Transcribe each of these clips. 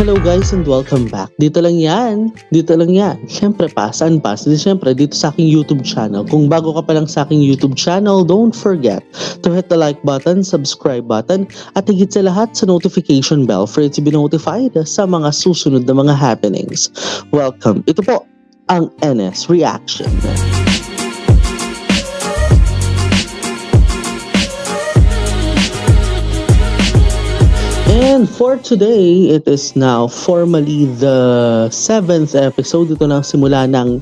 Hello guys and welcome back. Dito lang yan. Siyempre pa, saan pa? Siyempre dito sa aking YouTube channel. Kung bago ka pa lang sa aking YouTube channel, don't forget to hit the like button, subscribe button, at higit sa lahat sa notification bell for you to be notified sa mga susunod na mga happenings. Welcome. Ito po ang NS Reaction. And for today, it is now formally the 7th episode. Ito na ang simula ng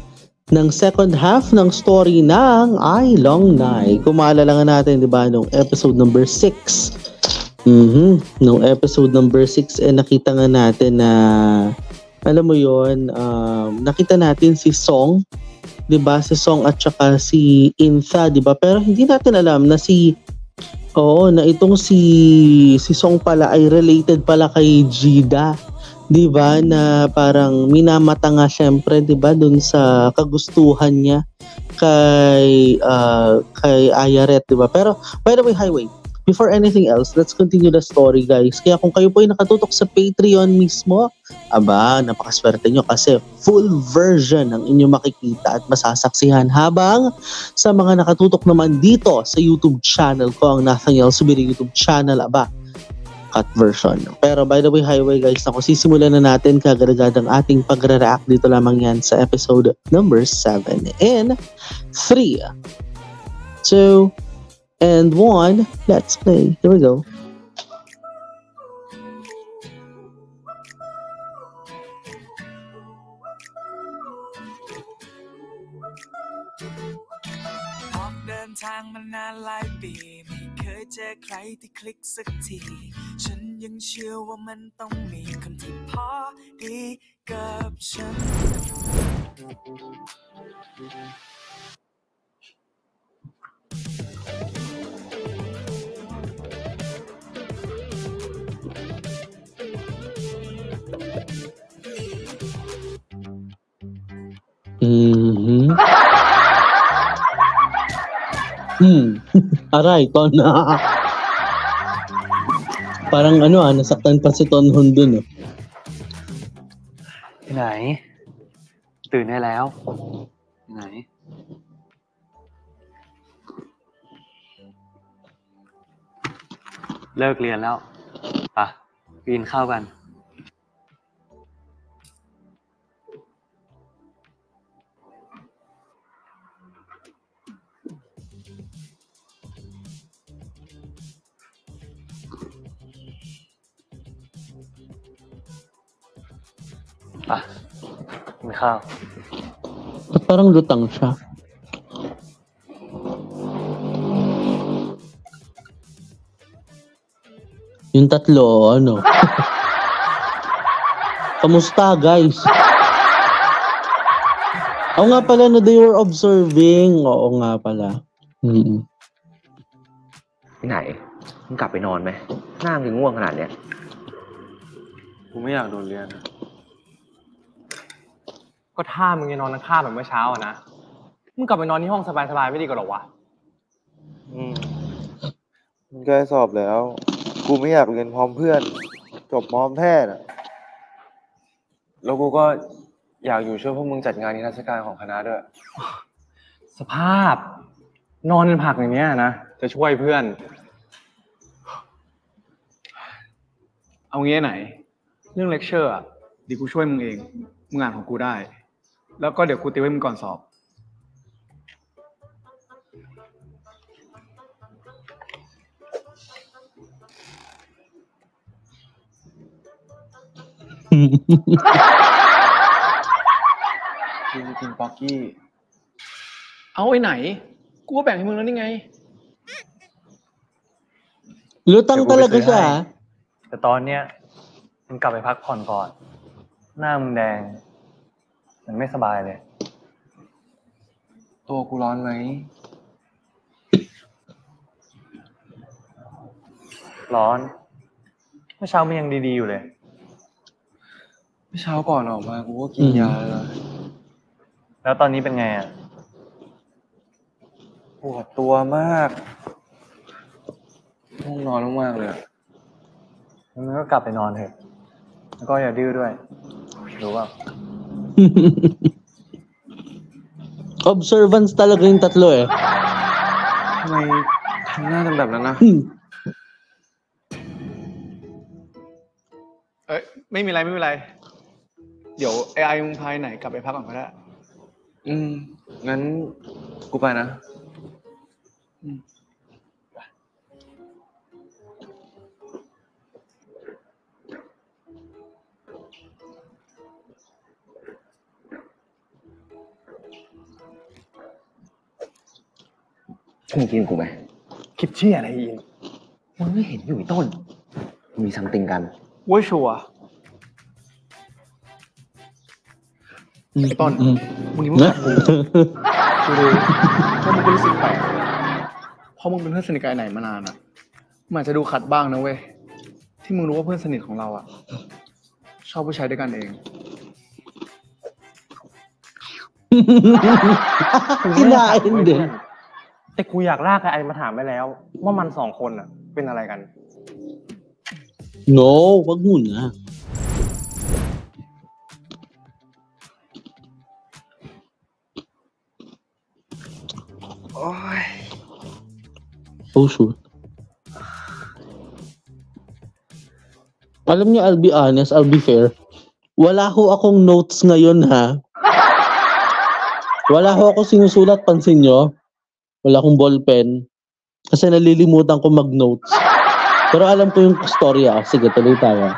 second half ng story ng I Long Nai. Kung maalala nga natin, di ba, nung episode number 6. Nung episode number 6, nakita nga natin na, alam mo yon, nakita natin si Song, di ba, si Song at saka si Intha, di ba, pero hindi natin alam na na itong si Song pala ay related pala kay Jida, 'di ba? Na parang minamata nga syempre, 'di ba, dun sa kagustuhan niya kay Ayaret, 'di ba? Pero by the way, highway. Before anything else, let's continue the story, guys. Kaya kung kayo po ay nakatutok sa Patreon mismo, napakaswerte nyo kasi full version ng inyong makikita at masasaksihan, habang sa mga nakatutok naman dito sa YouTube channel ko, ang Nathaniel Subiri YouTube channel, cut version. Pero by the way, highway guys, sisimulan na natin kagad-agad ang ating pagre-react. Dito lamang yan sa episode number 7 in 3, 2, and 1, let's play. Here we go. Aray, Tona. Parang nasaktan pa si Tonhon dun. ไหนตื่นได้แล้วไหนเลิกเรียนแล้วไปกินข้าวกันกินข้าว Parang lutang siya. Yung tatlo, Kamusta, guys? Oo nga pala, they were observing. Oo nga pala. ที่ไหนมึงกลับไปนอนไหมหน้ามึงง่วงขนาดเนี้ย กูไม่อยากโดนเรียนก็ถ้ามึงจะนอนทั้งค่าแบบเมื่อเช้าอะนะมึงกลับไปนอนที่ห้องสบายๆไม่ดีกว่าหรอวะมึงใกล้สอบแล้วกูไม่อยากเรียนพร้อมเพื่อนจบมอมแพทย์แล้วกูก็อยากอยู่ช่วยพวกมึงจัดงานนิทรรศการของคณะด้วยสภาพนอนเป็นผักอย่างเนี้ยนะจะช่วยเพื่อนเอางี้ไหนเรื่องเลคเชอร์อ่ะเดี๋ยวกูช่วยมึงเองมึงอ่านของกูได้แล้วก็เดี๋ยวกูติวให้มึงก่อนสอบกินป๊อกกี้เอาไอ้ไหนกูก็แบ่งให้มึงแล้วนี่ไง Lutang talaga siya. แต่ตอนเนี้ยมึงกลับไปพักผ่อนก่อนหน้ามึงแดงมันไม่สบายเลยตัวกูร้อนไหมร้อนเมื่อเช้ามันยังดีๆอยู่เลยเมื่อเช้าก่อนออกมากูก็กินยาแล้วตอนนี้เป็นไงอ่ะปวดตัวมากง่วงนอนมากเลย มันก็กลับไปนอนเถอะ แล้วก็อย่าดื้อด้วย รู้เปล่า Observance talaga yung tatlo eh. ทำไมทำหน้าทำแบบนั้นนะ เอ้ยไม่มีไร เดี๋ยวไอมึงพายไหนกลับไปพักก่อนก็ได้ งั้นกูไปนะ มึงกินกูไหม คิดเชี่ยอะไรอีก มึงไม่เห็นอยู่ไอ้ต้น มีซัมติงกัน เว้ยชัวร์ไอ้ต้น มึงนี่มึงขัดกูรู้ว่ามึงก็รู้สึกแปลกเพราะมึงเป็นเพื่อนสนิทกับไอ้ไหนมานานอ่ะมันอาจจะดูขัดบ้างนะเว้ยที่มึงรู้ว่าเพื่อนสนิทของเราอ่ะชอบผู้ชายด้วยกันเอง Kinain din. แต่กูอยากลากไอ้มาถามไปแล้ว ว่ามัน2 คนอ่ะ เป็นอะไรกัน No, wag muna. Oh, shoot. Alam niyo, I'll be honest, I'll be fair. Wala ho akong notes ngayon, ha? Wala ho ako sinusulat, pansin nyo? Wala akong ballpen. Kasi nalilimutan ko mag-notes. Pero alam ko yung storya. Sige, tuloy tayo.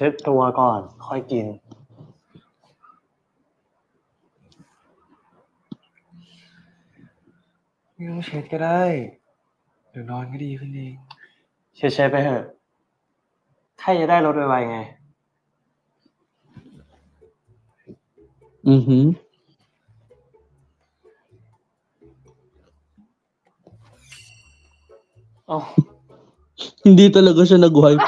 เช็ดตัวก่อน ค่อยกิน ไม่ต้องเช็ดก็ได้ เดี๋ยวนอนก็ดีขึ้นเอง เช็ดไปเถอะใครจะได้รถไวๆไง Mhm. Oh. Hindi talaga siya nag-wipe.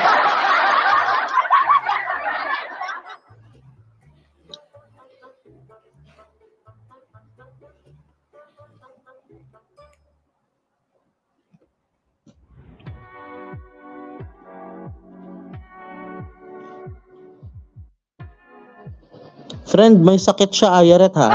Friend, may sakit siya, Ayaret, ha?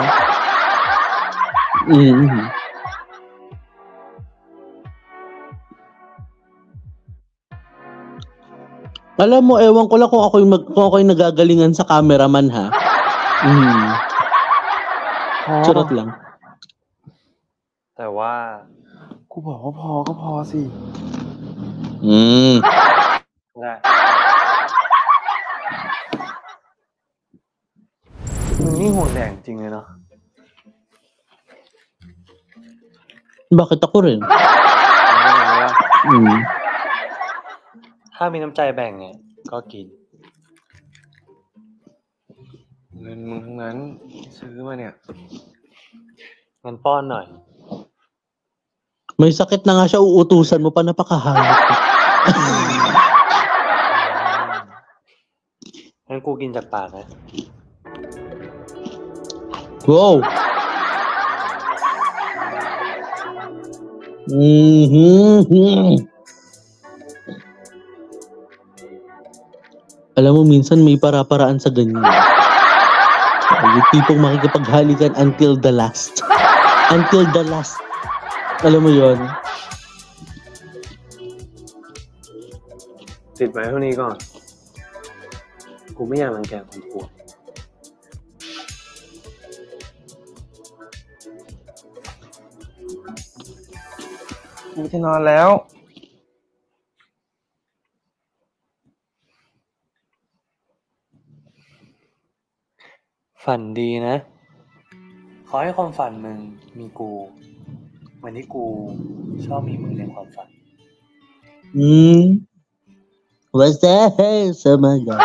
Alam mo, ewan ko lang kung ako yung nagagalingan sa cameraman, ha? Charot lang. แต่ว่า กูบอกว่าพอก็พอสิ ได้ มึงนี่โหดแดงจริงเลยเนาะ Bakit ako rin? ถ้ามีน้ำใจแบ่งเนี่ยก็กิน เงินมึงทั้งนั้นซื้อมาเนี่ยเงินป้อนหน่อย May sakit na nga siya, uutusan mo pa, napakahangit. งั้นกูกินจากปากนะ Wow! Alam mo, minsan may para-paraan sa ganyan. Yung tipong makikipaghalikan until the last. Until the last. Alam mo yon? ติดไว้เท่านี้ก่อน กูไม่อยากรังแกคนป่วยกูจะนอนแล้ว ฝันดีนะ ขอให้ความฝันมึงมีกูเหมือนที่กูชอบมีมึงในความฝัน What's that? Samaga.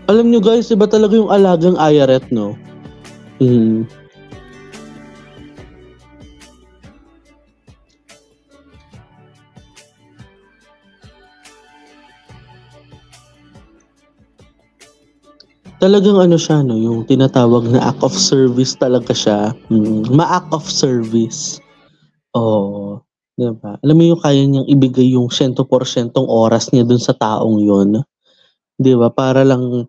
Alam nyo guys, iba talaga yung alagang ayaret, no? Mm. Talagang ano siya, no? Yung tinatawag na act of service talaga siya. Ma-act of service. Oo. Diba? Alam mo yung kaya niyang ibigay yung 100% oras niya dun sa taong yun. Diba? Para lang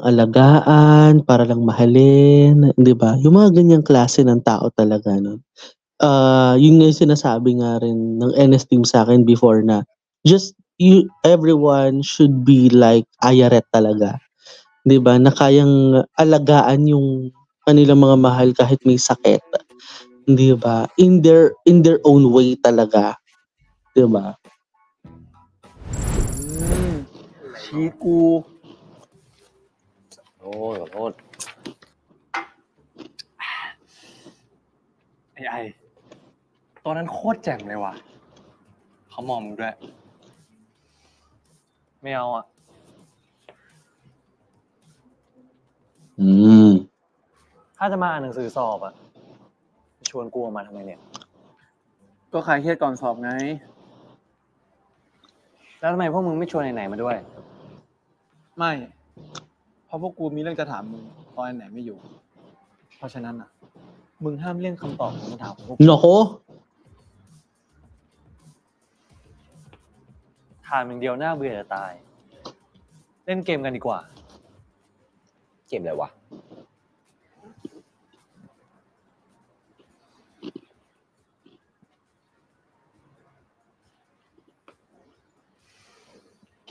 alagaan, para lang mahalin. Diba? Yung mga ganyang klase ng tao talaga, no? Yun nga yung sinasabi nga rin ng NS team sa akin before na everyone should be like Ayaret talaga. 'Di ba? Na kayang alagaan yung kanilang mga mahal kahit may sakit. 'Di ba? In their own way talaga. 'Di ba?ชี้กู โอ้ยขอโทษ ไอ้ตอนนั้นโคตรแจ่มเลยว่ะเขามองมึงด้วยไม่เอาอ่ะ ถ้าจะมาอ่านหนังสือสอบอ่ะชวนกูออกมาทำไมเนี่ย ก็คลายเครียดก่อนสอบไง แล้วทำไมพวกมึงไม่ชวนไหนๆมาด้วย ไม่ เพราะพวกกูมีเรื่องจะถามมึงตอนไหนไม่อยู่ เพราะฉะนั้นอ่ะ มึงห้ามเลี่ยงคำตอบของคำถามของพวกกู Nako. ถามอย่างเดียวน่าเบื่อจะตาย เล่นเกมกันดีกว่า เกมอะไรวะ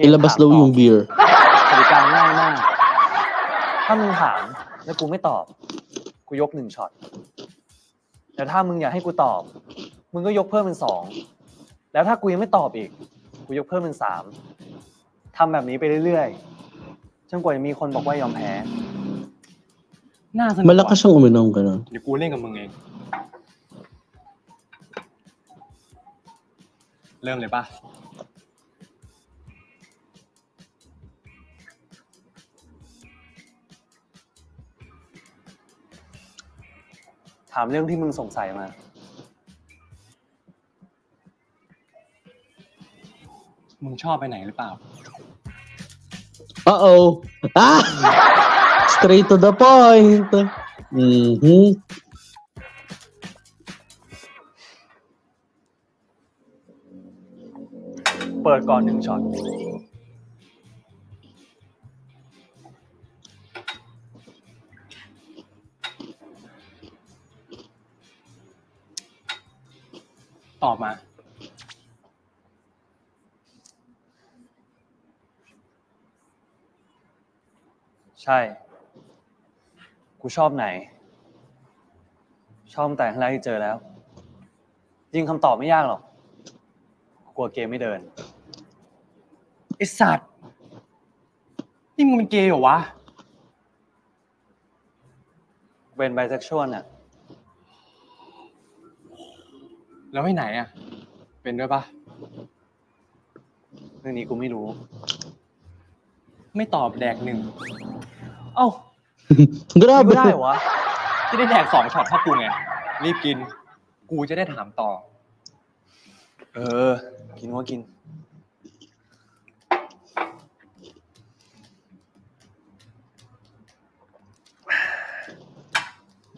Ilabas daw yung beer. กติกาง่ายมาก ถ้ามึงถามแล้วกูไม่ตอบ กูยก1ช็อต แต่ถ้ามึงอยากให้กูตอบ มึงก็ยกเพิ่มเป็น2 แล้วถ้ากูยังไม่ตอบอีก กูยกเพิ่มเป็น3 ทำแบบนี้ไปเรื่อยๆจนกว่าจะมีคนบอกว่ายอมแพ้ น่าสนุก Malakas siyang uminom ganun. เดี๋ยวกูเล่นกับมึงเอง เริ่มเลยป่ะ ถามเรื่องที่มึงสงสัยมา มึงชอบไปไหนหรือเปล่า Uh-oh. Ah! Straight to the point. Mhm. เปิดก่อน1ช็อต ตอบมา ใช่ กูชอบไหน ชอบตั้งแต่ครั้งแรกที่เจอแล้ว จริงคำตอบไม่ยากหรอก กลัวเกมไม่เดิน ไอสัตว์ นี่มึงเป็นเกย์เหรอวะ เป็นไบเซ็กชวลน่ะ แล้วที่ไหนอ่ะ เป็นด้วยปะเรื่องนี้กูไม่รู้ ไม่ตอบแดก1 เอ้า ไม่ได้ Grabe. เหรอวะ จะได้แดก2ช็อตเท่ากูไง รีบกิน กูจะได้ถามต่อ กินว่ากิน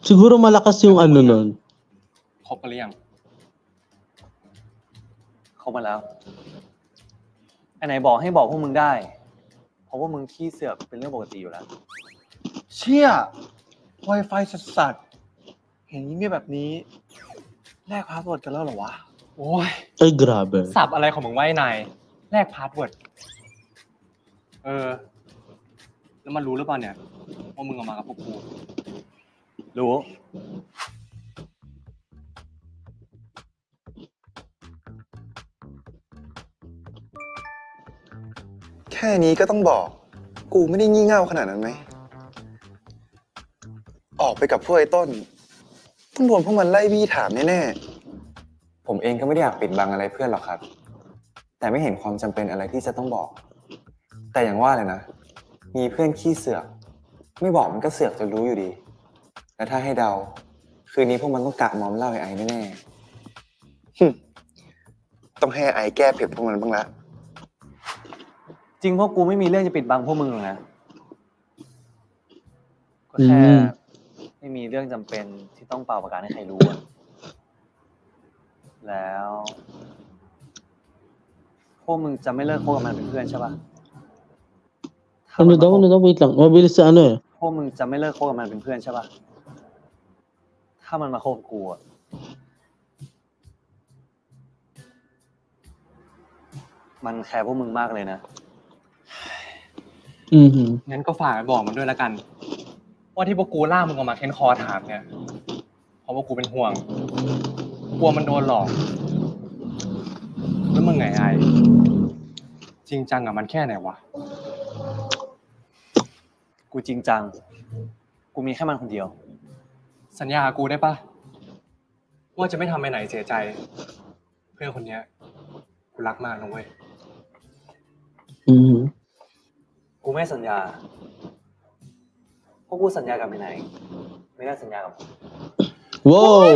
Siguro malakas yung ano nun. ครบไปหรือยังครบมาแล้วอันไหนบอกให้บอกพวกมึงได้ เพราะว่ามึงขี้เสือกเป็นเรื่องปกติอยู่แล้ว เชี่ย Wi-Fi สัสๆเห็นเงียบๆแบบนี้ แลกพาสเวิร์ดกันแล้วเหรอวะ โอ้ย Ay, grabe. สับอะไรของมึงไว้นายแลกพาสเวิร์ด แล้วมันรู้หรือเปล่าเนี่ยว่ามึงเอามากับพวกกู รู้ แค่นี้ก็ต้องบอก กูไม่ได้งี่เง่าขนาดนั้นไหม ออกไปกับพวกไอ้ต้น ต้องโดนพวกมันไล่บี้ถามแน่ ผมเองก็ไม่ได้อยากปิดบังอะไรเพื่อนหรอกครับ แต่ไม่เห็นความจำเป็นอะไรที่จะต้องบอก แต่อย่างว่าเลยนะ มีเพื่อนขี้เสือก ไม่บอกมันก็เสือกจนรู้อยู่ดี แล้วถ้าให้เดา คืนนี้พวกมันต้องกะมอมเหล้าไอ้แน่ๆ ต้องให้ไอ้แก้เผ็ดพวกมันบ้างละ จริงพวกกูไม่มีเรื่องจะปิดบังพวกมึงหรอกนะ ก็แค่ไม่มีเรื่องจำเป็นที่ต้องเป่าประกาศให้ใครรู้อะแล้ว พวกมึงจะไม่เลิกคบกับมันเป็นเพื่อนใช่ปะ Ano daw, wait lang. Mabilis sa ano eh. พวกมึงจะไม่เลิกคบกับมันเป็นเพื่อนใช่ปะถ้ามันมาคบกับกูอะมันแคร์พวกมึงมากเลยนะ งั้นก็ฝากไปบอกมันด้วยละกัน ว่าที่พวกกูล่ากมึงออกมาเค้นคอถามเนี่ย เพราะว่ากูเป็นห่วง กลัวมันโดนหลอก แล้วมึงไงไอจริงจังกับมันแค่ไหนวะ กูจริงจัง กูมีแค่มันคนเดียว สัญญากูได้ปะว่าจะไม่ทำไปไหนเสียใจ เพื่อนคนเนี้ยกูรักมากนะเว้ย กูไม่สัญญา เพราะกูสัญญากับไหน ไม่ได้สัญญากับมึง Wow!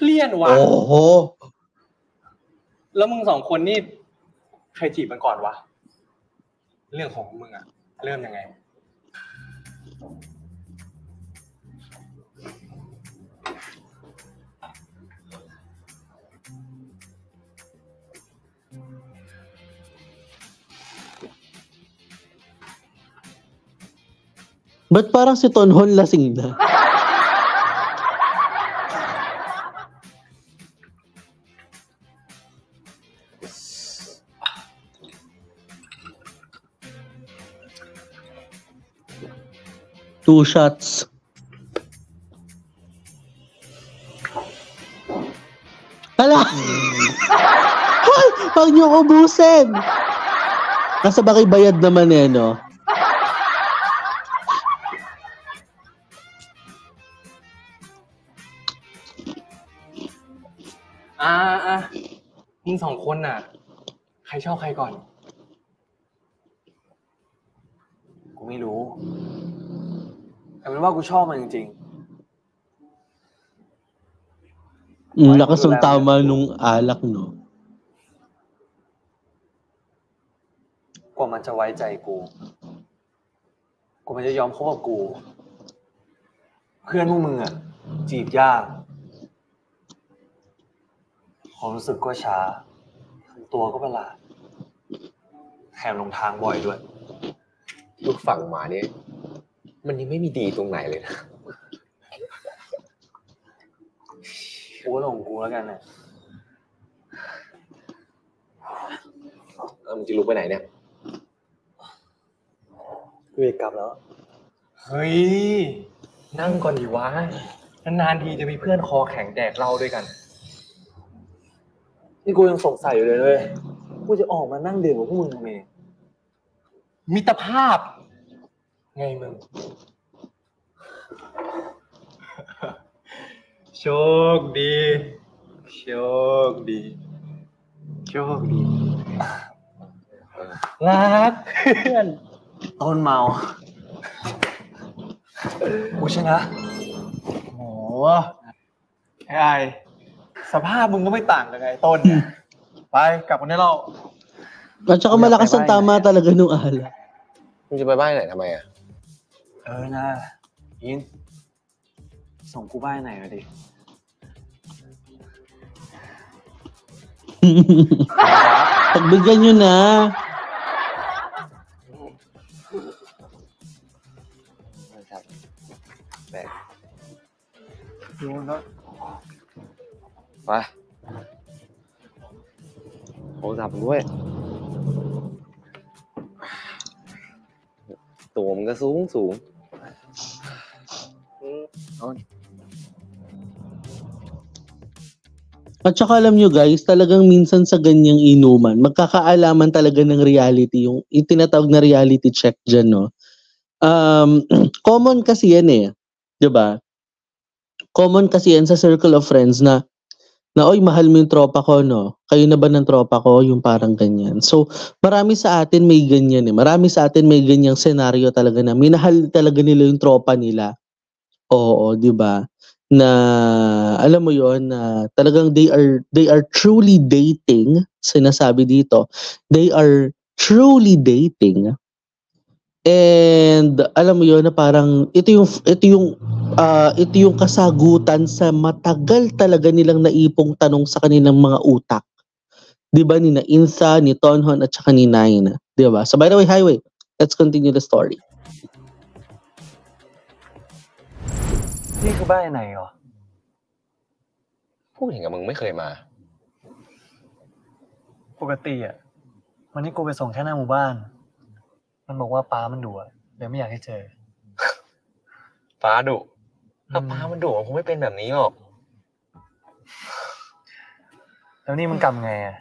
เลี่ยนว่ะ Oh! แล้วมึงสองคนนี่ใครจีบมันก่อนวะ เรื่องของมึงอะเริ่มยังไง Ba't parang si Tonhon lasing na? Two shots. Hala! Hoy! Huwag niyo ubusin! Nasa bakay bayad naman eh, no?มึงสองคนน่ะ ใครชอบใครก่อน กูไม่รู้ แต่เป็นว่ากูชอบมันจริง Lakas ng tama nung alak, no? ๆ กว่ามันจะไว้ใจกู กว่ามันจะยอมคบกับกู เพื่อนพวกมึงอะจีบยากความรู้สึกก็ช้าทำตัวก็ประหลาด แถมลงทางบ่อยด้วย ลูกฝั่งมาเนี่ย มันยังไม่มีดีตรงไหนเลยนะ กูก็ลงกูแล้วกันนะ มึงจะลุกไปไหนเนี่ย กูจะกลับแล้ว เฮ้ย นั่งก่อนดีวะ นานๆทีจะมีเพื่อนคอแข็งแดกเหล้าด้วยกัน นี่กูยังสงสัยอยู่เลยเว้ยกูจะออกมานั่งดื่มกับพวกมึงทำไม มิตรภาพ ไงมึง โชคดี โชคดี โชคดี รักเพื่อน ต้นเมา กูชนะ โอ้ไอ้สภาพมึงก็ไม่ต่างกันไงต้นเนี่ย ไปกลับกันได้เรา At saka malakas ang tama talaga nung alak. มึงจะไปบ้านไหนทำไมอ่ะ นะยิน ส่งกูบ้านไหนมาดิ Pagbigyan nyo na. แบก ดูนะ ไปโทรศัพท์ด้วย ตัวมันก็สูง At saka alam nyo guys, talagang minsan sa ganyang inuman, magkakaalaman talaga ng reality, yung itinatawag na reality check dyan, no? Common kasi yan eh. Diba? Common kasi yan sa circle of friends na Na, oy, mahal mo yung tropa ko, no? Kayo na ba ng tropa ko? Yung parang ganyan. So, marami sa atin may ganyan eh. Marami sa atin may ganyang senaryo talaga na minahal talaga nila yung tropa nila. Oo, 'di ba? Na alam mo 'yon na talagang they are truly dating, sinasabi dito. They are truly dating. And alam mo 'yon na parang ito yung kasagutan sa matagal talaga nilang naipong tanong sa kanilang mga utak. 'Di ba ni na Insa, ni Tonhon at saka ni Nine, 'di ba? So by the way, Highway, let's continue the story. นี่คือบ้านไหนเหรอ พูดอย่างกับมึงไม่เคยมา ปกติอ่ะวันนี้กูไปส่งแค่หน้าหมู่บ้าน มันบอกว่าป้ามันดุอ่ะเลยไม่อยากให้เจอ ฟ้าดุถ้าฟ้ามันดุมันคงไม่เป็นแบบนี้หรอก แล้วนี่มึงกลับไงอ่ะ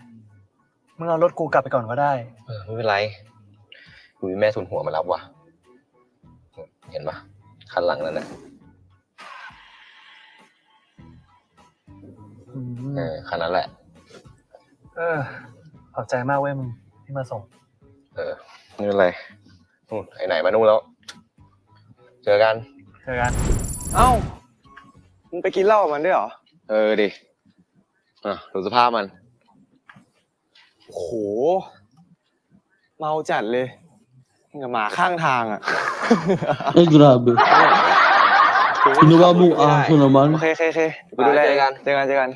มึงเอารถกูกลับไปก่อนก็ได้ ไม่เป็นไรกูมีแม่ทุนหัวมารับว่ะ เห็นปะคันหลังนั่นแหละคันนั้นแหละ ขอบใจมากเว้ยมึงที่มาส่ง ไม่เป็นไรนู่นไหนมานู่นแล้ว เจอกัน เจอกัน เอ้า มึงไปกินเหล้ากับมันด้วยเหรอ ดิดูสภาพมัน โห เมาจัดเลยกับหมาข้างทางอ่ะ Ay, grabe. Ginawa mong aso naman. โอเคไปดูแลเองเจอกัน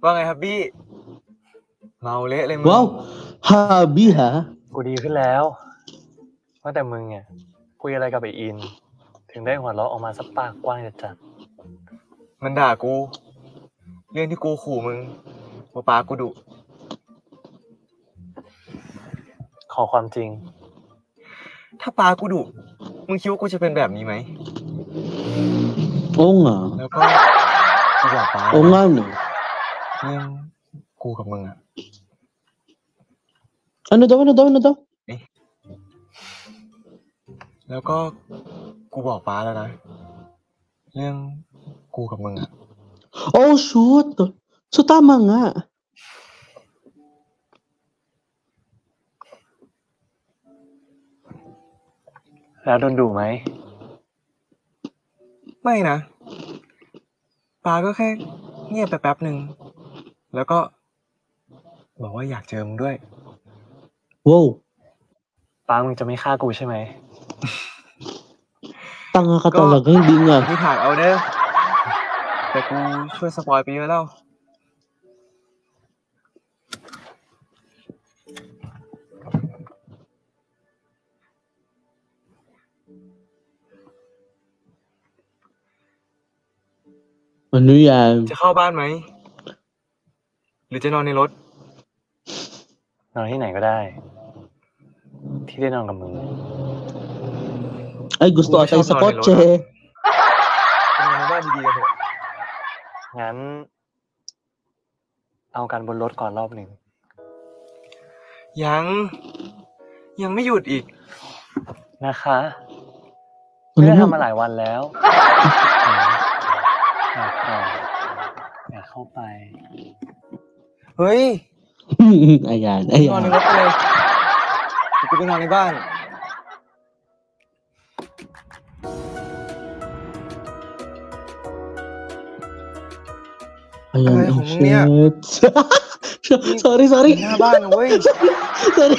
ว่าไงครับบี้ เมาเละเลยมึง Wow! Habi ha? กูดีขึ้นแล้วว่าแต่มึงเนี่ยคุยอะไรกับไอ้อิน ถึงได้หัวเราะออกมาสักปากกว้างจัด มันด่ากู เรื่องที่กูขู่มึงว่าป้ากูดุ ขอความจริง ถ้าป้ากูดุ มึงคิดว่ากูจะเป็นแบบนี้ไหม Oo nga. แล้วก็กูบอกป้า Oo nga, no. เรื่องกูกับมึงอะ Ano daw? แล้วก็กูบอกป้าแล้วนะ เรื่องกูกับมึงอะ Oh, shoot! So, tama nga. แล้วโดนดุไหม ไม่นะป้าก็แค่เงียบไปแป๊บหนึ่ง แล้วก็บอกว่าอยากเจอมึงด้วย Wow. ป้ามึงจะไม่ฆ่ากูใช่ไหม Tanga ka talaga, hindi nga. ที่ผ่านเอาเด้อแต่กูช่วยสปอยไปเยอะแล้ว Ano yan? จะเข้าบ้านไหม หรือจะนอนในรถ นอนที่ไหนก็ได้ ที่ได้นอนกับมึง Ay, gusto Kung atay sa saan kotse. ไปนอนในบ้านดีๆกันเถอะ งั้น เอากันบนรถก่อนรอบหนึ่ง ยังไม่หยุดอีก นะคะ ไม่ได้ทำมาหลายวันแล้ว อยากเข้าไป เฮ้ย Ayan, นอนใน ayan. รถไปเลยเดี๋ยวกูไปนอนในบ้าน Ayan, Ay, oh, kung niya. shit. Sorry. หน้าบ้านนะเว้ย Sorry.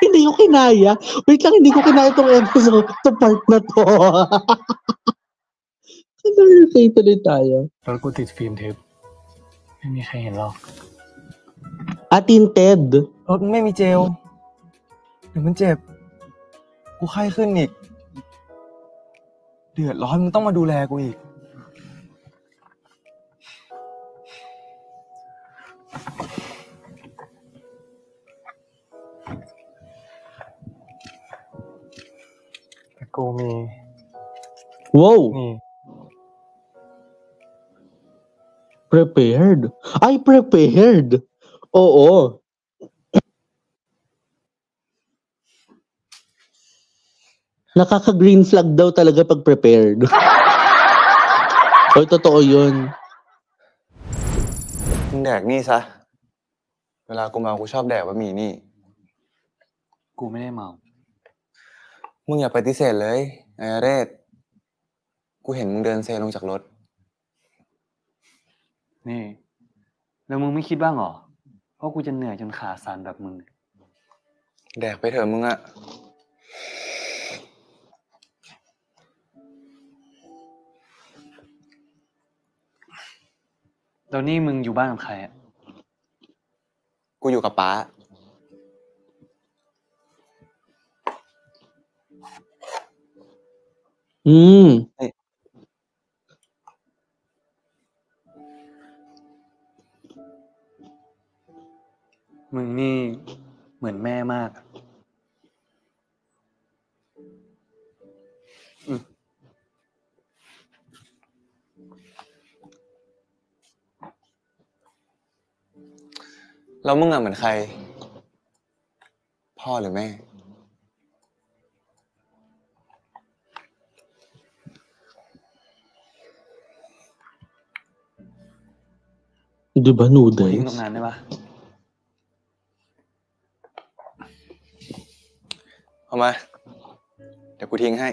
Hindi ko kinaya. Wait lang, hindi ko kinaya itong episode. Itong part na to. Nag-replay tuloy tayo. รถกูติดฟิล์มทึบ ไม่มีใครเห็นหรอก Tinted. รถมันไม่มีเจลเดี๋ยวมันเจ็บ กูไข้ขึ้นอีก เดือดร้อนมึงต้องมาดูแลกูอีก แต่กูมี Wow. นี่ Prepared? Ay, prepared! Oo. Nakaka-green flag daw talaga pag prepared. Oy, totoo yun.มึงแดกนี่ซะ เวลากูเมากูชอบแดกบะหมี่นี่ กูไม่ได้เมา มึงอย่าปฏิเสธเลยไอ้เรศกูเห็นมึงเดินเซลงจากรถ นี่ แล้วมึงไม่คิดบ้างเหรอเพราะกูจะเหนื่อยจนขาสั่นแบบมึง แดกไปเถอะมึงอะ แล้วนี่มึงอยู่บ้านกับใครอ่ะ กูอยู่กับป๊า อืม มึงนี่เหมือนแม่มากอะ แล้วมึงอะเหมือนใคร พ่อหรือแม่ Di ba กูทิ้ง noodles? ตรงนั้นได้ปะ เอามา เดี๋ยวกูทิ้งให้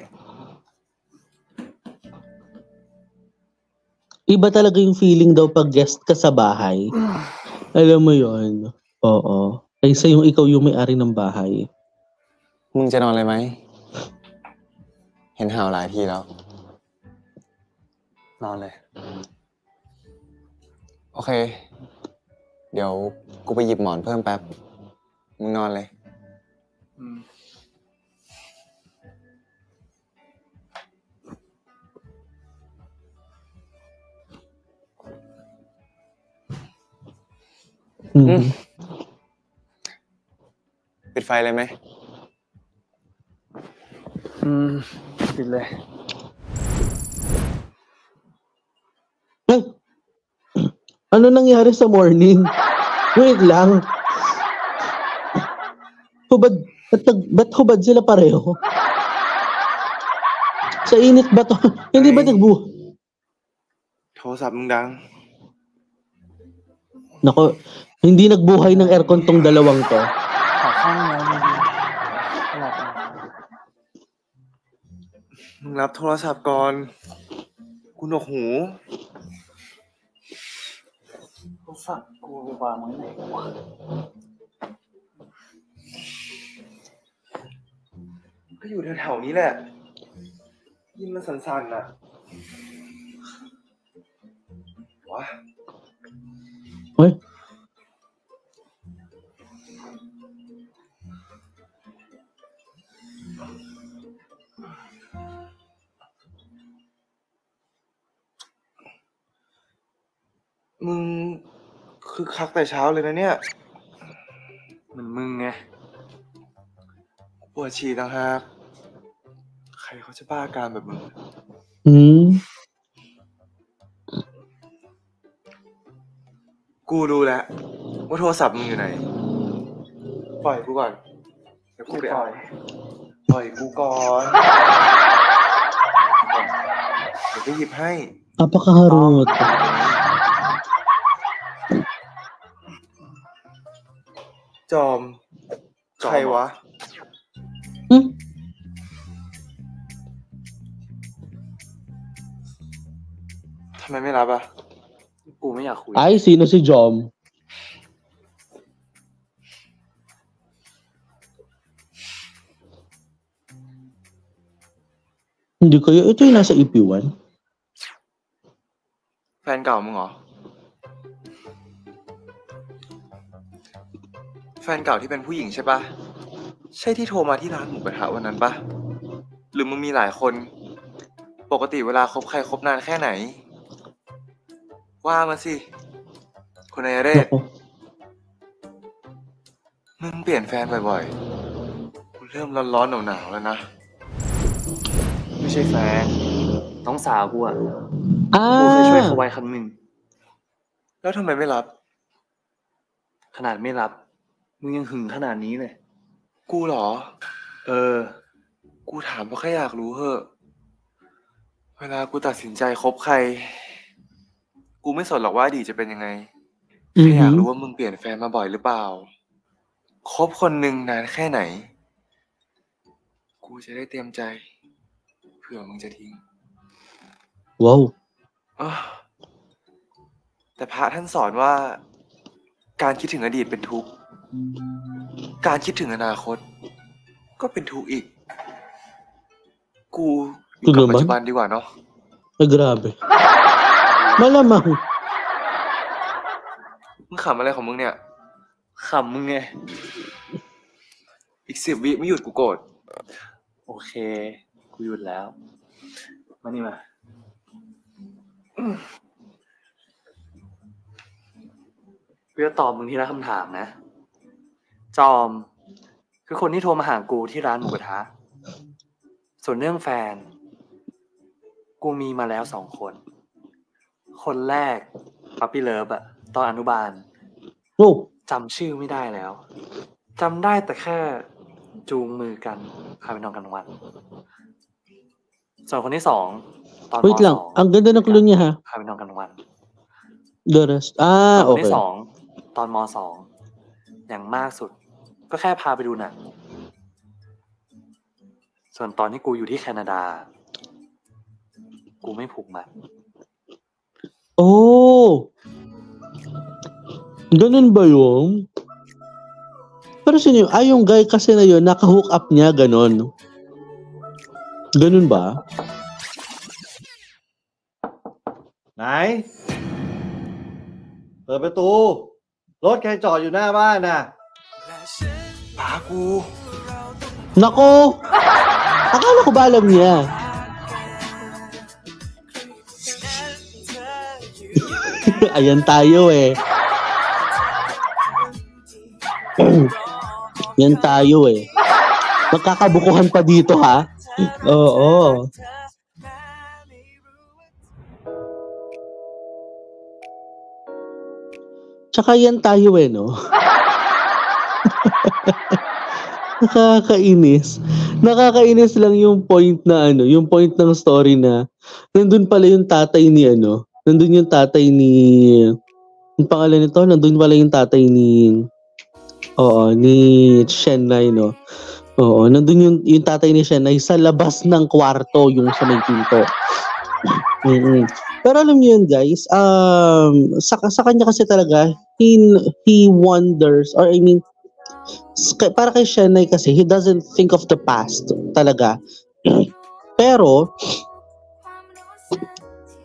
Iba talaga yung feeling daw pag guest ka sa bahay. Alam mo yon? Oo. Kaysa yung ikaw yung may-ari ng bahay. มึงจะนอนเลยไหม เห็นห่าวหลายทีแล้ว นอนเลย โอเค เดี๋ยวกูไปหยิบหมอนเพิ่มแป๊บ มึงนอนเลย อืม Mhm. ปิดไฟเลยไหม ปิดเลย Ay! Ano nangyari sa morning? Wait lang. Hubad, ba't hubad sila pareho? Sa init ba to? Hindi ba nagbuhay? โทรศัพท์มึงดัง Nako, hindi nagbuhay ng aircon tong dalawang to. ขอข้างแล้วมึงหลับ มึงรับโทรศัพท์ก่อน กูหนวกหู โทรศัพท์กูไปวางไว้ไหนวะ ก็อยู่แถวๆนี้แหละ ยินมันสั่นๆน่ะวะ Ay, มึงคือคักแต่เช้าเลยนะเนี่ย เหมือนมึงไง ปวดฉี่ต่างหาก ใครเขาจะบ้าอาการแบบมึง hmm. กูรู้แล้วว่าโทรศัพท์มึงอยู่ไหน ปล่อยกูก่อน เดี๋ยวกูไปเอาปล่อยกูก่อน เดี๋ยวไปหยิบให้ Napakaharot. จอม ใครวะ Hmm? ทำไมไม่รับอ่ะ กูไม่อยากคุย Ay, sino si Jom? Hindi kaya ito yung nasa EP1? แฟนเก่ามึงเหรอ แฟนเก่าที่เป็นผู้หญิงใช่ปะ ใช่ที่โทรมาที่ร้านหมูกระทะวันนั้นปะ หรือมึงมีหลายคน ปกติเวลาคบใครคบนานแค่ไหน ว่ามาสิ คุณนายเรศ Nako. มึงเปลี่ยนแฟนบ่อยๆ กูเริ่มร้อนๆหนาวๆแล้วนะ ไม่ใช่แฟน น้องสาวกูอ่ะ กูเคยช่วยเขา Ah! ไว้ครั้งหนึ่ง แล้วทำไมไม่รับ ขนาดไม่รับ มึงยังหึงขนาดนี้เลย กูเหรอ เออ กูถามเพราะแค่อยากรู้เหอะ เวลากูตัดสินใจคบใคร กูไม่สนหรอกว่าอดีตจะเป็นยังไง อือ แค่อ หื ยาก อ รู้ว่ามึงเปลี่ยนแฟนมาบ่อยหรือเปล่า คบคนหนึ่งนานแค่ไหน กูจะได้เตรียมใจ เผื่อมึงจะทิ้ง ว้าว อ้อแต่พระท่านสอนว่า การคิดถึงอดีตเป็นทุกข์ การคิดถึงอนาคต ก็เป็นทุกข์อีก กูอยู่กับปัจจุบันดีกว่าเนาะ Ay, grabe. Malamang. มึงขำอะไรของมึงเนี่ย ขำมึงไง อีก10 วิไม่หยุดกูโกรธ โอเค กูหยุดแล้ว มานี่มากูจะตอบมึงทีละคำถามนะ จอม คือคนที่โทรมาหากูที่ร้านหมูกระทะ ส่วนเรื่องแฟน กูมีมาแล้ว2 คน คนแรกปั๊ปปี้เลิฟอะตอนอนุบาล Oh. จำชื่อไม่ได้แล้ว จำได้แต่แค่จูงมือกันพาไปนอนกลางวัน ส่วนคนที่2ตอนม Wait lang. 2 Ang ganda ng clue niya ha. พาไปนอนกลางวัน The rest. ส่ Ah, วนคนที่ okay. 2ตอนม2อย่างมากสุด ก็แค่พาไปดูหนัง ส่วนตอนที่กูอยู่ที่แคนาดา กูไม่ผูกมัด Oh. Ganun ba yun? Pero sino yun? Yung guy kasi na yun, naka-hook up niya, ganun. Ganun ba? ไหน เปิดประตู รถใครจอดอยู่หน้าบ้านน่ะ ป้ากู Nako! Akala ko ba alam niya? Ayan tayo eh. Yan tayo eh. Magkakabukuhan pa dito ha? Oo. Tsaka yan tayo eh, no? Nakakainis. Nakakainis lang yung point na ano, yung point ng story na nandun pala yung tatay ni ano, nandun yung tatay ni, yung pangalan nito, nandun pala yung tatay ni, ni Chennai, no? Oo, nandun yung tatay ni Chennai sa labas ng kwarto, yung sa may pinto. Pero alam niyo yun, guys, sa kanya kasi talaga, he wonders, or I mean, para kay Chennai kasi, he doesn't think of the past talaga. Pero,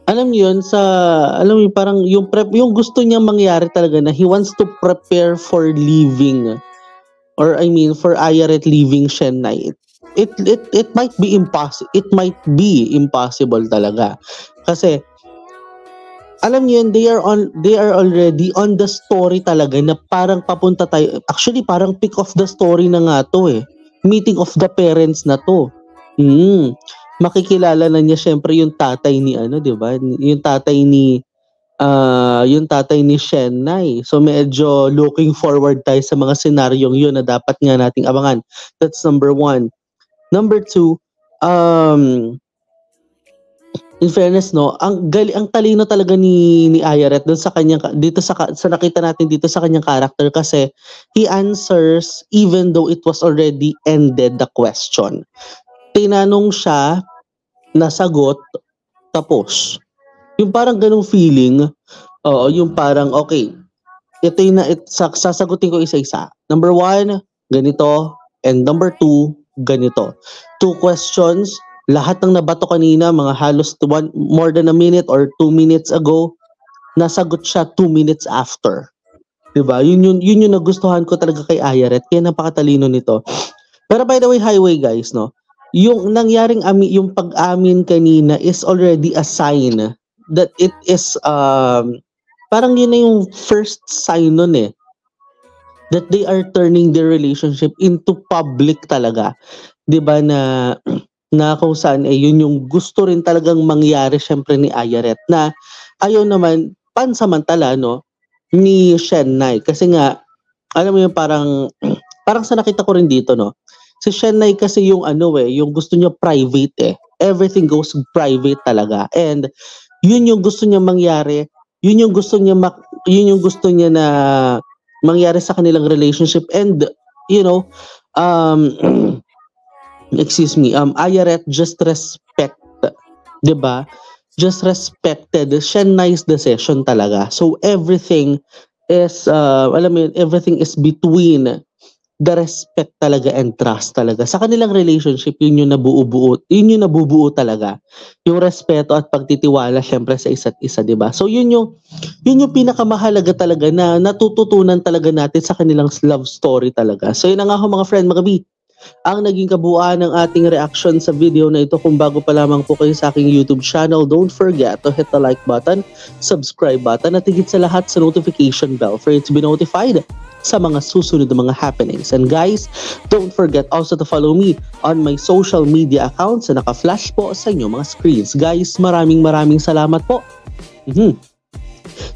alam niyo yun, alam niyo, parang yung gusto niyang mangyari talaga na he wants to prepare for leaving, or I mean, for Ayaret leaving Chennai. It might be impossible. It might be impossible talaga. Kasi, alam niyo yun, they are already on the story talaga na parang papunta tayo. Actually, parang pick of the story na nga to eh. Meeting of the parents na to. Makikilala na niya syempre yung tatay ni ano, 'di ba? Yung tatay ni Chennai. So medyo looking forward tayo sa mga senaryong yun na dapat nga nating abangan. That's number 1. Number 2, in fairness, no, ang talino talaga ni Ayaret doon sa kanyang dito sa nakita natin dito sa kanyang character kasi he answers even though it was already ended the question. Tinanong siya, nasagot, tapos. Yung parang ganung feeling, yung parang okay. Ito yung sasagutin ko isa-isa. Number 1, ganito, and number 2, ganito. 2 questions. Lahat ng nabato kanina, mga halos more than a minute or 2 minutes ago, nasagot siya 2 minutes after. Diba? Yun yung nagustuhan ko talaga kay Ayaret. Kaya napakatalino nito. Pero by the way, highway guys, no? Yung nangyaring yung pag-amin kanina is already a sign that it is, parang yun na yung first sign nun eh. That they are turning their relationship into public talaga. Diba na kung saan yun yung gusto rin talagang mangyari syempre ni Ayaret na ayaw naman pansamantala, no, ni Chennai. Kasi nga, alam mo yung parang sa nakita ko rin dito, no? Si Chennai kasi yung yung gusto niya private eh. Everything goes private talaga. And yun yung gusto niya mangyari. Yun yung gusto niya na mangyari sa kanilang relationship. And, excuse me, Ayaret just respect, 'di ba? Just respected Chennai's decision talaga. So everything is everything is between the respect talaga and trust talaga. Sa kanilang relationship, yun yung nabubuo talaga. Yung respeto at pagtitiwala syempre sa isa't isa, 'di ba? So yun yung pinakamahalaga talaga na natututunan talaga natin sa kanilang love story talaga. So yun na nga ho mga friend, mga bi, ang naging kabuuan ng ating reaction sa video na ito. Kung bago pa lamang po kayo sa aking YouTube channel, don't forget to hit the like button, subscribe button, at higit sa lahat sa notification bell for you to be notified sa mga susunod na mga happenings. And guys, don't forget also to follow me on my social media accounts na naka-flash po sa inyo mga screens. Guys, maraming salamat po.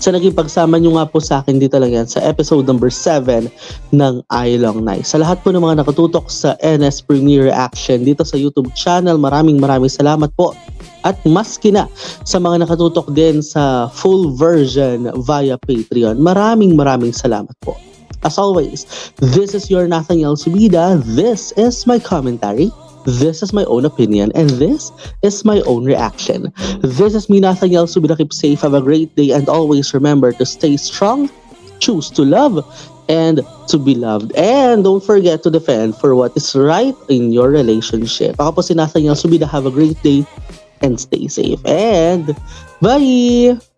Sa naging pagsama nyo nga po sa akin dito lang yan sa episode number 7 ng I Long Night. Sa lahat po ng mga nakatutok sa NS Premiere Reaction dito sa YouTube channel, maraming salamat po. At maski na sa mga nakatutok din sa full version via Patreon, maraming salamat po. As always, this is your Nothing Else Subida. This is my commentary. This is my own opinion, and this is my own reaction. This is me, Nothing Else Subida. Keep safe, have a great day, and always remember to stay strong, choose to love, and to be loved. And don't forget to defend for what is right in your relationship. Ako po si Nothing Else Subida. Have a great day, and stay safe. And bye!